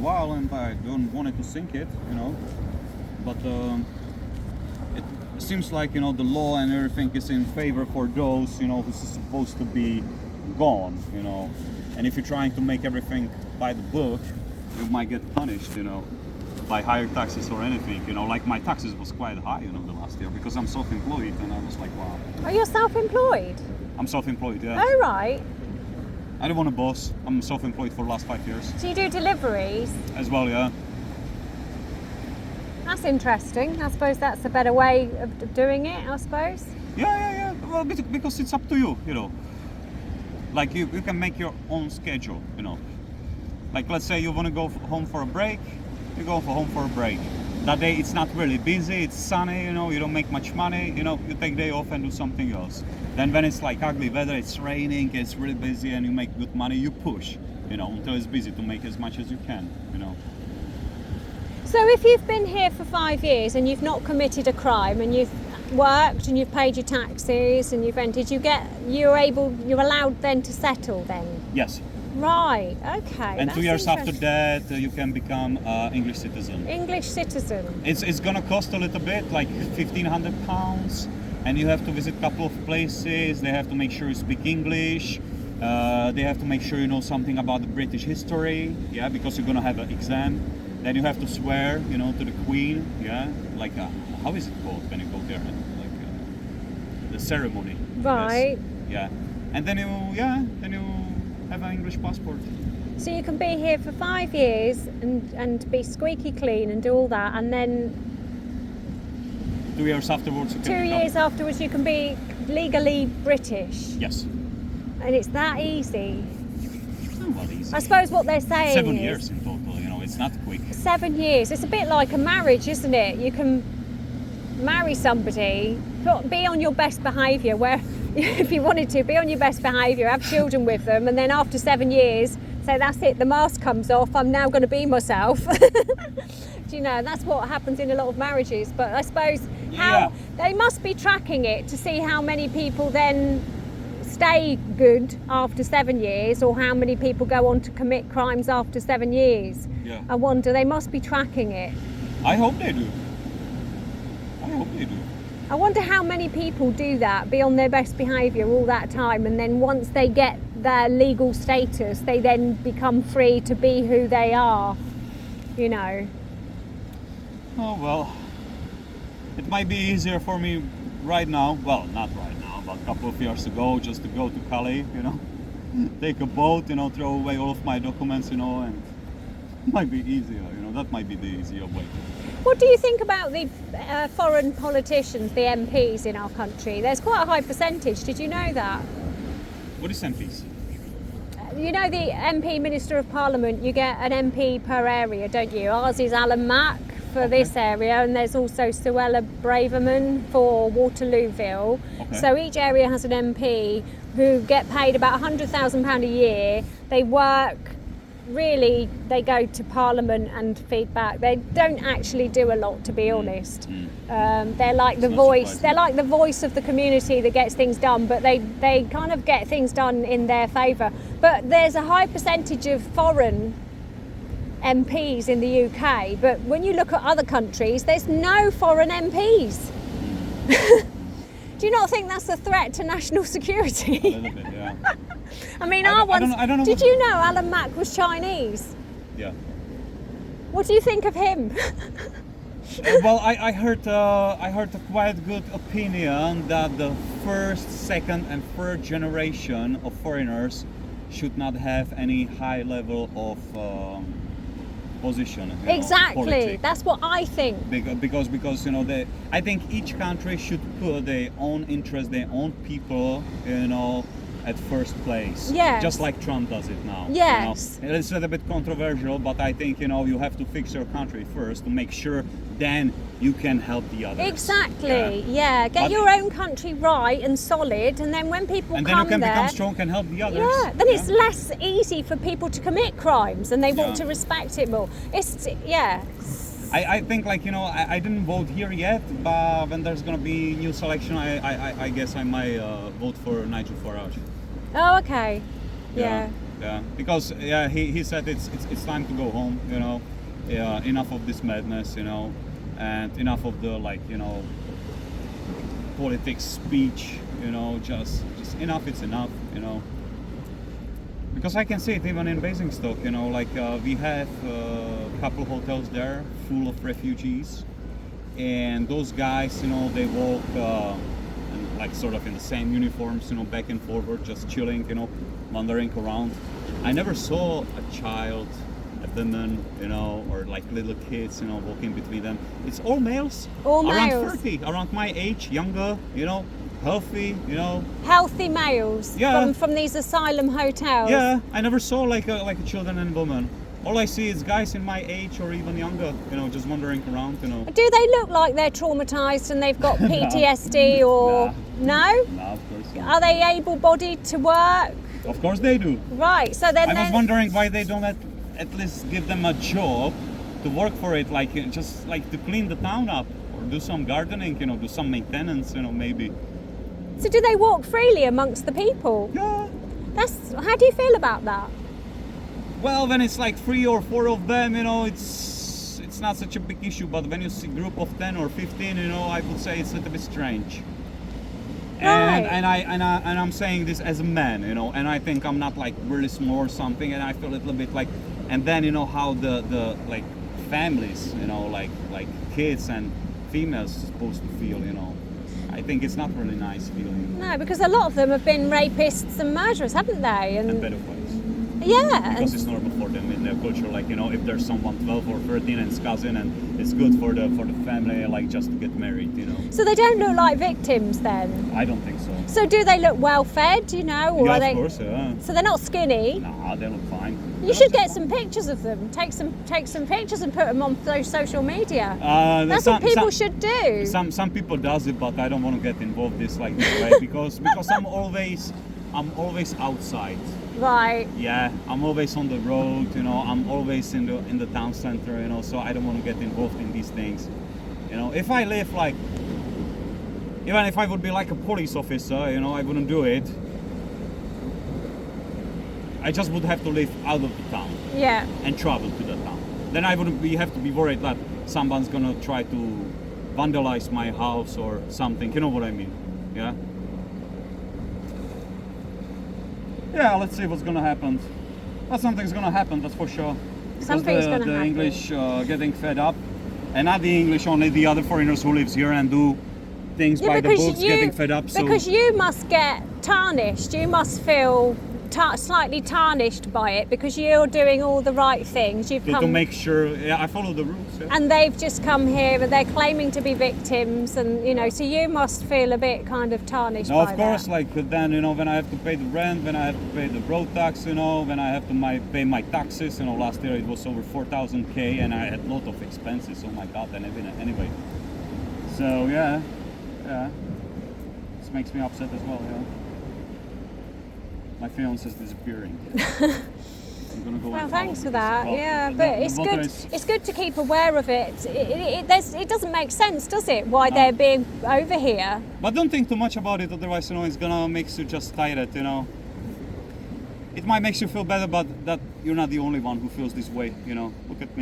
while, and I don't want to sink it, you know. But it seems like, you know, the law and everything is in favor for those, you know, who's supposed to be gone, you know. And if you're trying to make everything by the book, you might get punished, you know, by higher taxes or anything, you know. Like my taxes was quite high, you know, the last year, because I'm self-employed, and I was like, wow. Oh, you're self-employed? I'm self-employed, yeah. Oh, right. I don't want a boss. I'm self-employed for the last 5 years. So you do deliveries? As well, yeah. That's interesting. I suppose that's a better way of doing it, I suppose. Yeah. Well, because it's up to you, you know. Like you can make your own schedule, you know. Like let's say you want to go home for a break, you go home for a break. That day it's not really busy, it's sunny, you know, you don't make much money, you know, you take day off and do something else. Then when it's like ugly weather, it's raining, it's really busy and you make good money, you push, you know, until it's busy to make as much as you can, you know. So if you've been here for 5 years and you've not committed a crime and you've worked and you've paid your taxes and you've rented, you're allowed then to settle then? Yes. Right, okay. And 2 years after that, you can become English citizen. English citizen. It's gonna cost a little bit, like £1,500, and you have to visit a couple of places. They have to make sure you speak English. They have to make sure you know something about the British history, yeah, because you're gonna have an exam. Then you have to swear, you know, to the Queen, yeah, like how is it called when you go there? Like the ceremony. Right. Yes. Yeah, and then you have an English passport. So you can be here for 5 years and be squeaky clean and do all that, and then 2 years afterwards you can 2 years afterwards you can be legally British. Yes. And it's that easy. It's not that easy. I suppose what they're saying 7 is years in total, you know, it's not quick. 7 years. It's a bit like a marriage, isn't it? You can marry somebody, be on your best behaviour, where if you wanted to, be on your best behaviour, have children with them, and then after 7 years, say that's it, the mask comes off, I'm now going to be myself. Do you know, that's what happens in a lot of marriages. But I suppose they must be tracking it to see how many people then stay good after 7 years, or how many people go on to commit crimes after 7 years. Yeah. I wonder, they must be tracking it. I hope they do. I wonder how many people do that, be on their best behaviour all that time, and then once they get their legal status, they then become free to be who they are, you know. Oh well, it might be easier for me right now, well, not right now, but a couple of years ago, just to go to Calais, you know, take a boat, you know, throw away all of my documents, you know, and it might be easier, you know, that might be the easier way. What do you think about the foreign politicians, the MPs in our country? There's quite a high percentage, did you know that? What is MPs? You know the MP, Minister of Parliament, you get an MP per area, don't you? Ours is Alan Mack for this area, and there's also Suella Braverman for Waterlooville. Okay. So each area has an MP who get paid about £100,000 a year. They work, really, they go to Parliament and feedback. They don't actually do a lot, to be honest. They're like the voice. They're like the voice of the community that gets things done, but they kind of get things done in their favour. But there's a high percentage of foreign MPs in the UK, but when you look at other countries, there's no foreign MPs. Do you not think that's a threat to national security? A little bit, yeah. I mean, I don't know. Did you know Alan Mack was Chinese? Yeah. What do you think of him? Well, I heard a quite good opinion that the first, second, and third generation of foreigners should not have any high level of position. Exactly. That's what I think. Because you know, I think each country should put their own interest, their own people, you know, at first place. Yes. Just like Trump does it now. Yes. You know? It's a little bit controversial, but I think, you know, you have to fix your country first to make sure then you can help the others. Exactly. Yeah. Get your own country right and solid, and then when people and come then you can there, become strong and help the others. Yeah. Then it's less easy for people to commit crimes, and they want to respect it more. I think, like, you know, I didn't vote here yet, but when there's gonna be new selection, I guess I might vote for Nigel Farage. Oh, okay. Yeah. Yeah, because yeah, he said it's time to go home. You know, enough of this madness. You know, and enough of the like politics speech. You know, just enough. It's enough. You know. Because I can see it even in Basingstoke, you know, like we have a couple hotels there full of refugees, and those guys, you know, they walk and like sort of in the same uniforms, you know, back and forward, just chilling, you know, wandering around. I never saw a child, a woman, you know, or like little kids, you know, walking between them. It's all males, All around males. 30, around my age, younger, you know, healthy, you know. Healthy males Yeah. from these asylum hotels. Yeah, I never saw like a children and woman. All I see is guys in my age or even younger, you know, just wandering around, you know. Do they look like they're traumatised and they've got PTSD or no? No, of course not. Are they able-bodied to work? Of course they do. Right. So then, I was wondering why they don't at least give them a job to work for it, like just like to clean the town up or do some gardening, you know, do some maintenance, you know, maybe. So do they walk freely amongst the people? Yeah. How do you feel about that? Well, when it's like 3 or 4 of them, you know, it's not such a big issue. But when you see a group of 10 or 15, you know, I would say it's a little bit strange. Right. And I'm saying this as a man, you know, and I think I'm not like really small or something, and I feel a little bit like, and then you know how the like families, you know, like kids and females supposed to feel, you know. I think it's not really nice feeling. No, because a lot of them have been rapists and murderers, haven't they? And pedophiles. Yeah. Because it's normal for them in their culture, like, you know, if there's someone 12 or 13 and it's cousin, and it's good for the family, like, just to get married, you know. So they don't look like victims then? I don't think so. So do they look well fed, you know? Or Yeah, are of they... course, yeah. So they're not skinny? Nah, they look fine. You should get some pictures of them. Take some pictures and put them on social media. That's what people should do. Some people does it, but I don't want to get involved this like this way because I'm always outside. Right. Yeah, I'm always on the road. You know, I'm always in the town center. You know, so I don't want to get involved in these things. You know, if I live like, even if I would be like a police officer, you know, I wouldn't do it. I just would have to live out of the town. Yeah. And travel to the town. Then I wouldn't have to be worried that someone's gonna try to vandalize my house or something. You know what I mean? Yeah. Yeah. Let's see what's gonna happen. But something's gonna happen. That's for sure. Because Something's gonna the happen. English getting fed up, and not the English, only the other foreigners who lives here and do things by the books, getting fed up. So Because you must get tarnished. You must feel slightly tarnished by it because you're doing all the right things. You've to come, make sure, yeah, I follow the rules. Yeah. and they've just come here and they're claiming to be victims, and you know, so you must feel a bit kind of tarnished. No, by of course, that. like then, you know, when I have to pay the rent, when I have to pay the road tax, you know, when I have to pay my taxes, you know, last year it was over 4,000 and I had a lot of expenses. Oh my God, and anyway. So yeah, this makes me upset as well. Yeah. My fiance is disappearing. I'm gonna go. Well, and thanks follow for that. this. Well, Yeah, the- but the it's water good. is- It's good to keep aware of it. It doesn't make sense, does it? Why they're being over here? But don't think too much about it, otherwise, you know, it's gonna make you just tired. You know, it might make you feel better, but that you're not the only one who feels this way. You know, look at me.